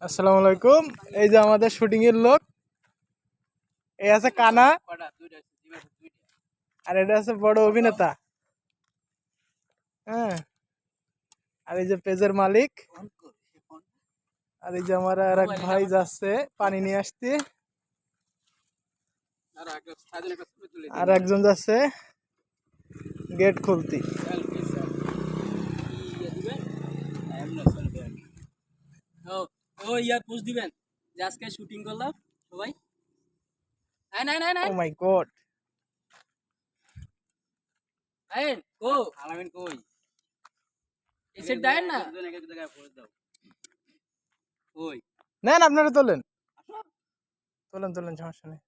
আসসালামু আলাইকুম। এই যে আমাদের শুটিং এর লোক, এই আছে কানা, আর এটা আছে বড় অভিনেতা। হ্যাঁ, আর এই যে পেজের মালিক, আর এই যে আমার আর এক ভাই যাচ্ছে পানি নিয়ে আসতে, আর একজন যাচ্ছে গেট খুলতে। পোস্ট দিবেন যে আজকে শুটিং করলাম সবাই। ও মাই গড, আলামিন কই এসে দেন না এক জায়গায় পোস্ট দাও। কই নেন আপনারা তোলেন তোলেন তোলেন, সমস্যা নেই।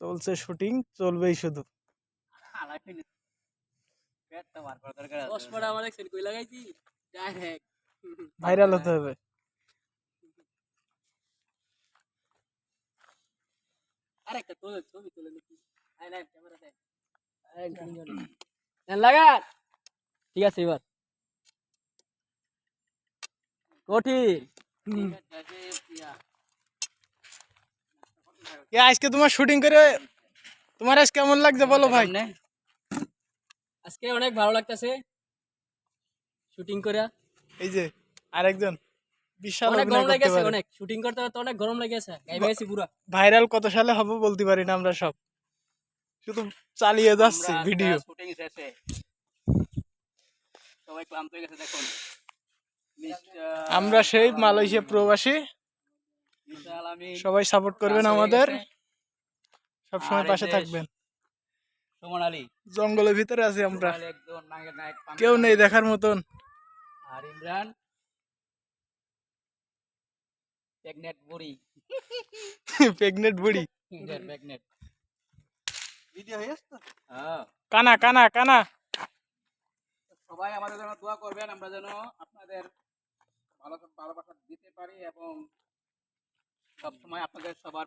চলছে শুটিং, চলবেই শুধু। আলামিন পেটটা বার করা দরকার আছে। 10 পড়া আমাদের সেট কই লাগাইছি ডাইরেক্ট ভাইরাল হতে হবে। আরেকটা তোলে ছবি তুলে নিচ্ছি। নাই ক্যামেরা দে লাগা। ঠিক আছে এবার কঠিন। আজকে তোমার শুটিং করে তোমার আজ কেমন লাগছে বলো ভাই? আজকে অনেক ভালো লাগতেছে শুটিং করে। এই যে আরেকজন বিশাল অনেক অভিনয় গরম করতে লাগেছে, পারে। অনেক শুটিং করতে করতে অনেক গরম লাগেছে, গাইবে গেছি পুরা। ভাইরাল কত সালে হবে বলতে পারি না, আমরা সব শুধু চালিয়ে যাচ্ছি ভিডিও। শুটিং শেষে সবাই ক্লান্ত হয়ে গেছে দেখুন। আমরা সেই মালয়েশিয়া প্রবাসী, সবাই সাপোর্ট করবেন আমাদের, সব সময় পাশে থাকবেন। সুমন আলী জঙ্গলের ভিতরে আছি আমরা, কেউ নেই দেখার মতন। আর ইমরান প্রেগনেন্ট বুড়ি প্রেগনেন্ট বুড়ি প্রেগনেন্ট ভিডিও হয়েছে তো। হ্যাঁ, কানা কানা কানা। সবাই আমাদের জন্য দোয়া করবেন, আমরা যেন আপনাদের ভালোবাসা দিতে পারি এবং সবসময় আপনাদের সবার